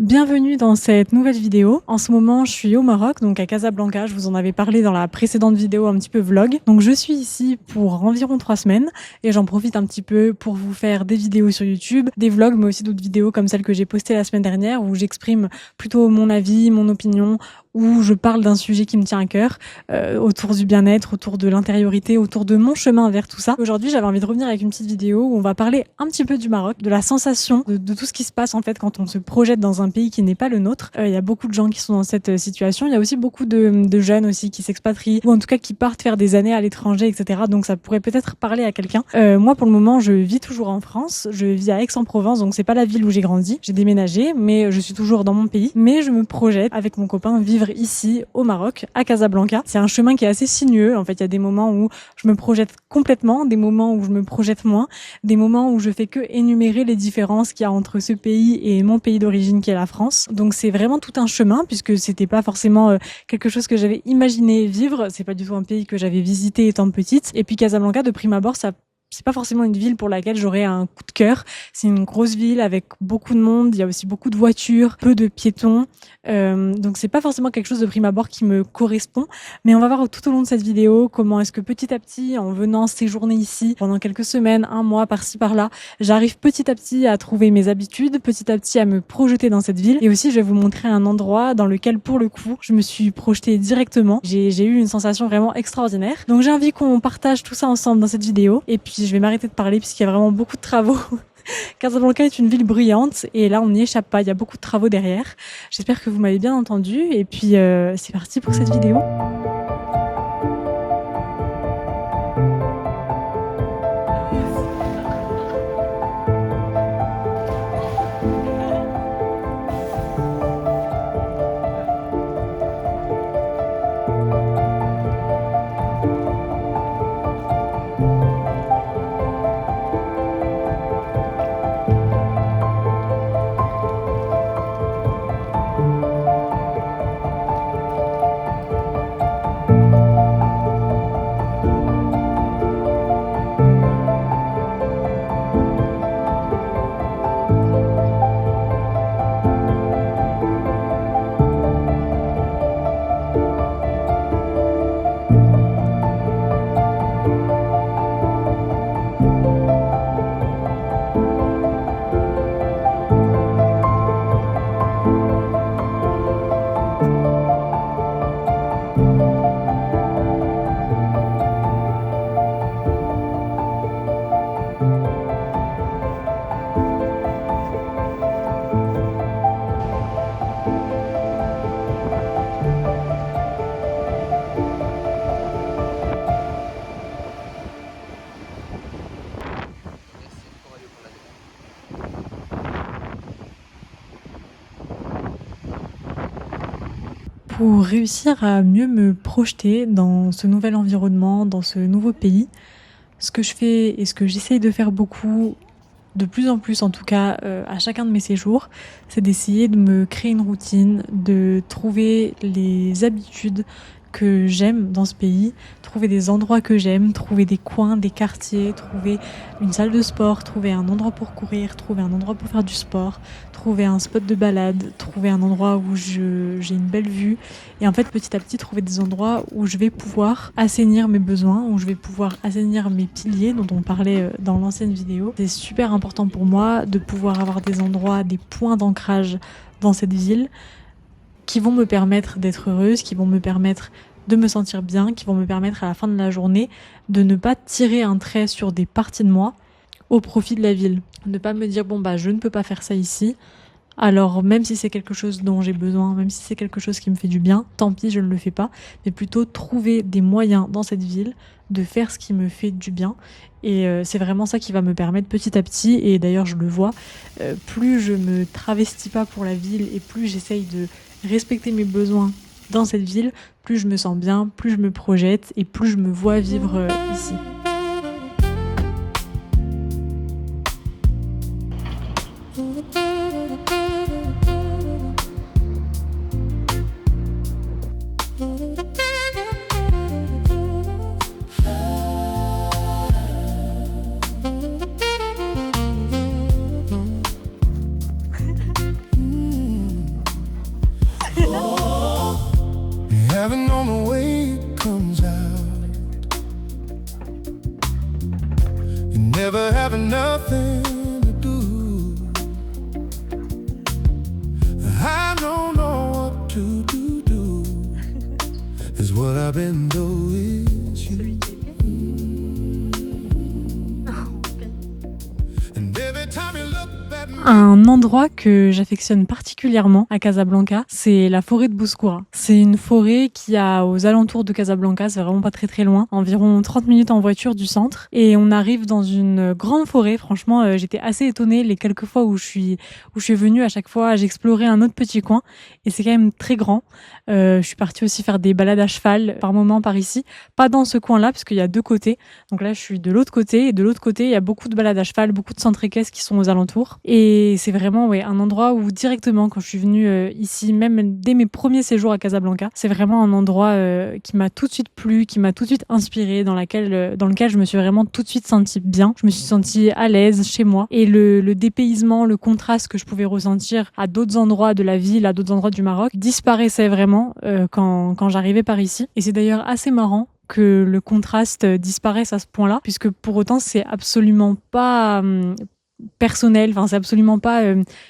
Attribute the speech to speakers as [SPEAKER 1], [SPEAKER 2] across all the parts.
[SPEAKER 1] Bienvenue dans cette nouvelle vidéo. En ce moment, je suis au Maroc, donc à Casablanca. Je vous en avais parlé dans la précédente vidéo, un petit peu vlog. Donc je suis ici pour environ 3 semaines et j'en profite un petit peu pour vous faire des vidéos sur YouTube, des vlogs, mais aussi d'autres vidéos comme celle que j'ai postée la semaine dernière où j'exprime plutôt mon avis, mon opinion, où je parle d'un sujet qui me tient à cœur, autour du bien-être, autour de l'intériorité, autour de mon chemin vers tout ça. Aujourd'hui, j'avais envie de revenir avec une petite vidéo où on va parler un petit peu du Maroc, de la sensation, de tout ce qui se passe en fait quand on se projette dans un pays qui n'est pas le nôtre. Il y a beaucoup de gens qui sont dans cette situation. Il y a aussi beaucoup de jeunes aussi qui s'expatrient, ou en tout cas qui partent faire des années à l'étranger, etc. Donc ça pourrait peut-être parler à quelqu'un. Moi, pour le moment, je vis toujours en France. Je vis à Aix-en-Provence, donc c'est pas la ville où j'ai grandi. J'ai déménagé, mais je suis toujours dans mon pays. Mais je me projette avec mon copain vivre ici au Maroc, à Casablanca. C'est un chemin qui est assez sinueux. En fait, il y a des moments où je me projette complètement, des moments où je me projette moins, des moments où je fais que énumérer les différences qu'il y a entre ce pays et mon pays d'origine qui est la France. Donc c'est vraiment tout un chemin puisque c'était pas forcément quelque chose que j'avais imaginé vivre. C'est pas du tout un pays que j'avais visité étant petite. Et puis Casablanca, de prime abord, c'est pas forcément une ville pour laquelle j'aurais un coup de cœur. C'est une grosse ville avec beaucoup de monde. Il y a aussi beaucoup de voitures, peu de piétons. Donc c'est pas forcément quelque chose de prime abord qui me correspond. Mais on va voir tout au long de cette vidéo comment est-ce que petit à petit, en venant séjourner ici pendant quelques semaines, un mois par-ci par-là, j'arrive petit à petit à trouver mes habitudes, petit à petit à me projeter dans cette ville. Et aussi, je vais vous montrer un endroit dans lequel, pour le coup, je me suis projetée directement. J'ai eu une sensation vraiment extraordinaire. Donc j'ai envie qu'on partage tout ça ensemble dans cette vidéo. Et puis je vais m'arrêter de parler puisqu'il y a vraiment beaucoup de travaux. Casablanca est une ville bruyante et là on n'y échappe pas, il y a beaucoup de travaux derrière. J'espère que vous m'avez bien entendu et puis c'est parti pour cette vidéo. Pour réussir à mieux me projeter dans ce nouvel environnement, dans ce nouveau pays, ce que je fais et ce que j'essaye de faire beaucoup, de plus en plus en tout cas, à chacun de mes séjours, c'est d'essayer de me créer une routine, de trouver les habitudes que j'aime dans ce pays, trouver des endroits que j'aime, trouver des coins, des quartiers, trouver une salle de sport, trouver un endroit pour courir, trouver un endroit pour faire du sport, trouver un spot de balade, trouver un endroit où j'ai une belle vue et en fait petit à petit trouver des endroits où je vais pouvoir assainir mes besoins, où je vais pouvoir assainir mes piliers dont on parlait dans l'ancienne vidéo. C'est super important pour moi de pouvoir avoir des endroits, des points d'ancrage dans cette ville qui vont me permettre d'être heureuse, qui vont me permettre de me sentir bien, qui vont me permettre à la fin de la journée de ne pas tirer un trait sur des parties de moi au profit de la ville. Ne pas me dire je ne peux pas faire ça ici, alors même si c'est quelque chose dont j'ai besoin, même si c'est quelque chose qui me fait du bien, tant pis je ne le fais pas, mais plutôt trouver des moyens dans cette ville de faire ce qui me fait du bien. Et c'est vraiment ça qui va me permettre petit à petit, et d'ailleurs je le vois, plus je me travestis pas pour la ville et plus j'essaye de respecter mes besoins dans cette ville, plus je me sens bien, plus je me projette et plus je me vois vivre ici.
[SPEAKER 2] Heaven on the way it comes out. You never have nothing to do. I don't know what to do. Is what I've been doing. And every time you look at me.
[SPEAKER 1] Un endroit que j'affectionne particulièrement à Casablanca, c'est la forêt de Bouskoura. C'est une forêt qui a aux alentours de Casablanca, c'est vraiment pas très très loin, environ 30 minutes en voiture du centre. Et on arrive dans une grande forêt. Franchement, j'étais assez étonnée les quelques fois où je suis venue. À chaque fois, j'explorais un autre petit coin et c'est quand même très grand. Je suis partie aussi faire des balades à cheval par moment par ici. Pas dans ce coin-là parce qu'il y a deux côtés. Donc là, je suis de l'autre côté et de l'autre côté, il y a beaucoup de balades à cheval, beaucoup de centres équestres qui sont aux alentours. Et c'est vraiment un endroit où directement, quand je suis venue ici, même dès mes premiers séjours à Casablanca, c'est vraiment un endroit qui m'a tout de suite plu, qui m'a tout de suite inspirée, dans lequel je me suis vraiment tout de suite sentie bien. Je me suis sentie à l'aise chez moi. Et le dépaysement, le contraste que je pouvais ressentir à d'autres endroits de la ville, à d'autres endroits du Maroc, disparaissait vraiment quand j'arrivais par ici. Et c'est d'ailleurs assez marrant que le contraste disparaisse à ce point-là, puisque pour autant c'est absolument pas personnel, enfin c'est absolument pas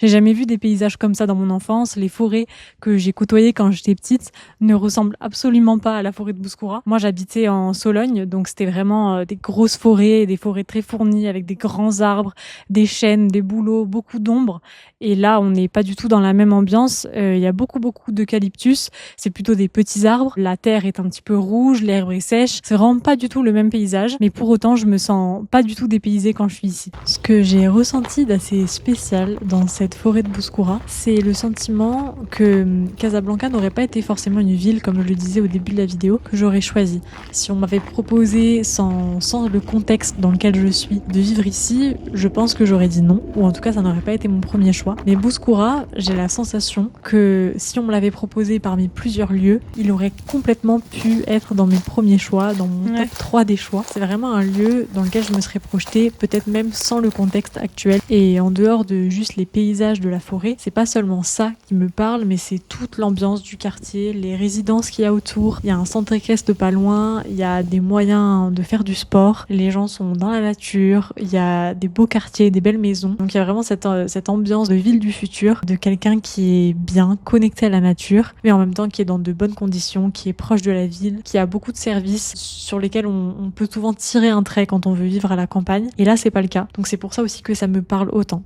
[SPEAKER 1] j'ai jamais vu des paysages comme ça dans mon enfance. Les forêts que j'ai côtoyées quand j'étais petite ne ressemblent absolument pas à la forêt de Bouskoura. Moi j'habitais en Sologne, donc c'était vraiment des grosses forêts, des forêts très fournies avec des grands arbres, des chênes, des bouleaux, beaucoup d'ombre. Et là on n'est pas du tout dans la même ambiance. Il y a beaucoup d'eucalyptus, c'est plutôt des petits arbres, la terre est un petit peu rouge, l'herbe est sèche, c'est vraiment pas du tout le même paysage, mais pour autant je me sens pas du tout dépaysée quand je suis ici. Ce que j'ai ressenti d'assez spécial dans cette forêt de Bouskoura, c'est le sentiment que Casablanca n'aurait pas été forcément une ville, comme je le disais au début de la vidéo, que j'aurais choisi. Si on m'avait proposé sans le contexte dans lequel je suis de vivre ici, je pense que j'aurais dit non, ou en tout cas ça n'aurait pas été mon premier choix. Mais Bouskoura, j'ai la sensation que si on me l'avait proposé parmi plusieurs lieux, il aurait complètement pu être dans mes premiers choix, dans mon top 3 des choix. C'est vraiment un lieu dans lequel je me serais projetée, peut-être même sans le contexte actuel. Et en dehors de juste les paysages de la forêt, c'est pas seulement ça qui me parle, mais c'est toute l'ambiance du quartier, les résidences qu'il y a autour. Il y a un centre équestre pas loin, il y a des moyens de faire du sport, les gens sont dans la nature, il y a des beaux quartiers, des belles maisons. Donc il y a vraiment cette ambiance de ville du futur, de quelqu'un qui est bien connecté à la nature, mais en même temps qui est dans de bonnes conditions, qui est proche de la ville, qui a beaucoup de services sur lesquels on peut souvent tirer un trait quand on veut vivre à la campagne. Et là, c'est pas le cas. Donc c'est pour ça aussi que ça me parle autant.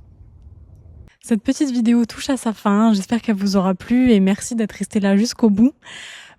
[SPEAKER 1] Cette petite vidéo touche à sa fin. J'espère qu'elle vous aura plu et merci d'être resté là jusqu'au bout.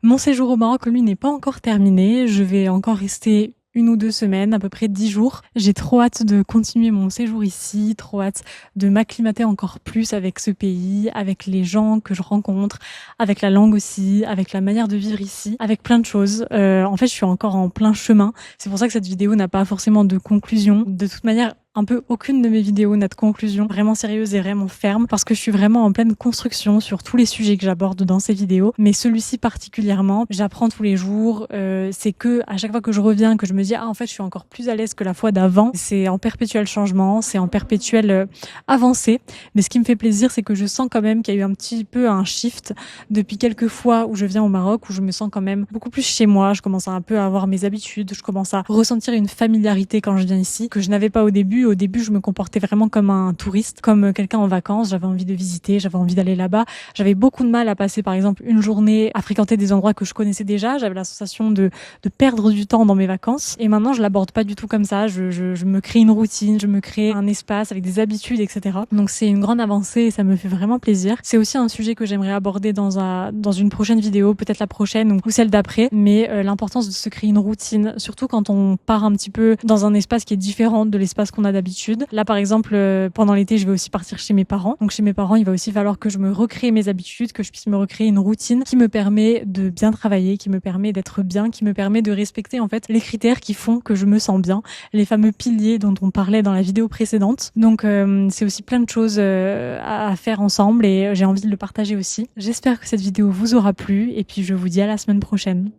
[SPEAKER 1] Mon séjour au Maroc, lui, n'est pas encore terminé. Je vais encore rester 1 ou 2 semaines, à peu près 10 jours. J'ai trop hâte de continuer mon séjour ici, trop hâte de m'acclimater encore plus avec ce pays, avec les gens que je rencontre, avec la langue aussi, avec la manière de vivre ici, avec plein de choses. En fait, je suis encore en plein chemin. C'est pour ça que cette vidéo n'a pas forcément de conclusion. De toute manière, un peu aucune de mes vidéos n'a de conclusion vraiment sérieuse et vraiment ferme parce que je suis vraiment en pleine construction sur tous les sujets que j'aborde dans ces vidéos. Mais celui-ci particulièrement, j'apprends tous les jours. C'est que à chaque fois que je reviens, que je me dis en fait je suis encore plus à l'aise que la fois d'avant. C'est en perpétuel changement, c'est en perpétuelle avancée. Mais ce qui me fait plaisir, c'est que je sens quand même qu'il y a eu un petit peu un shift depuis quelques fois où je viens au Maroc, où je me sens quand même beaucoup plus chez moi. Je commence un peu à avoir mes habitudes, je commence à ressentir une familiarité quand je viens ici que je n'avais pas au début. Au début, je me comportais vraiment comme un touriste, comme quelqu'un en vacances. J'avais envie de visiter, j'avais envie d'aller là-bas. J'avais beaucoup de mal à passer, par exemple, une journée à fréquenter des endroits que je connaissais déjà. J'avais la sensation de perdre du temps dans mes vacances. Et maintenant, je l'aborde pas du tout comme ça. Je me crée une routine, je me crée un espace avec des habitudes, etc. Donc, c'est une grande avancée et ça me fait vraiment plaisir. C'est aussi un sujet que j'aimerais aborder dans une prochaine vidéo, peut-être la prochaine ou celle d'après. Mais l'importance de se créer une routine, surtout quand on part un petit peu dans un espace qui est différent de l'espace qu'on a d'habitude. Là, par exemple, pendant l'été, je vais aussi partir chez mes parents. Donc, chez mes parents, il va aussi falloir que je me recrée mes habitudes, que je puisse me recréer une routine qui me permet de bien travailler, qui me permet d'être bien, qui me permet de respecter, en fait, les critères qui font que je me sens bien. Les fameux piliers dont on parlait dans la vidéo précédente. Donc, c'est aussi plein de choses à faire ensemble et j'ai envie de le partager aussi. J'espère que cette vidéo vous aura plu et puis je vous dis à la semaine prochaine.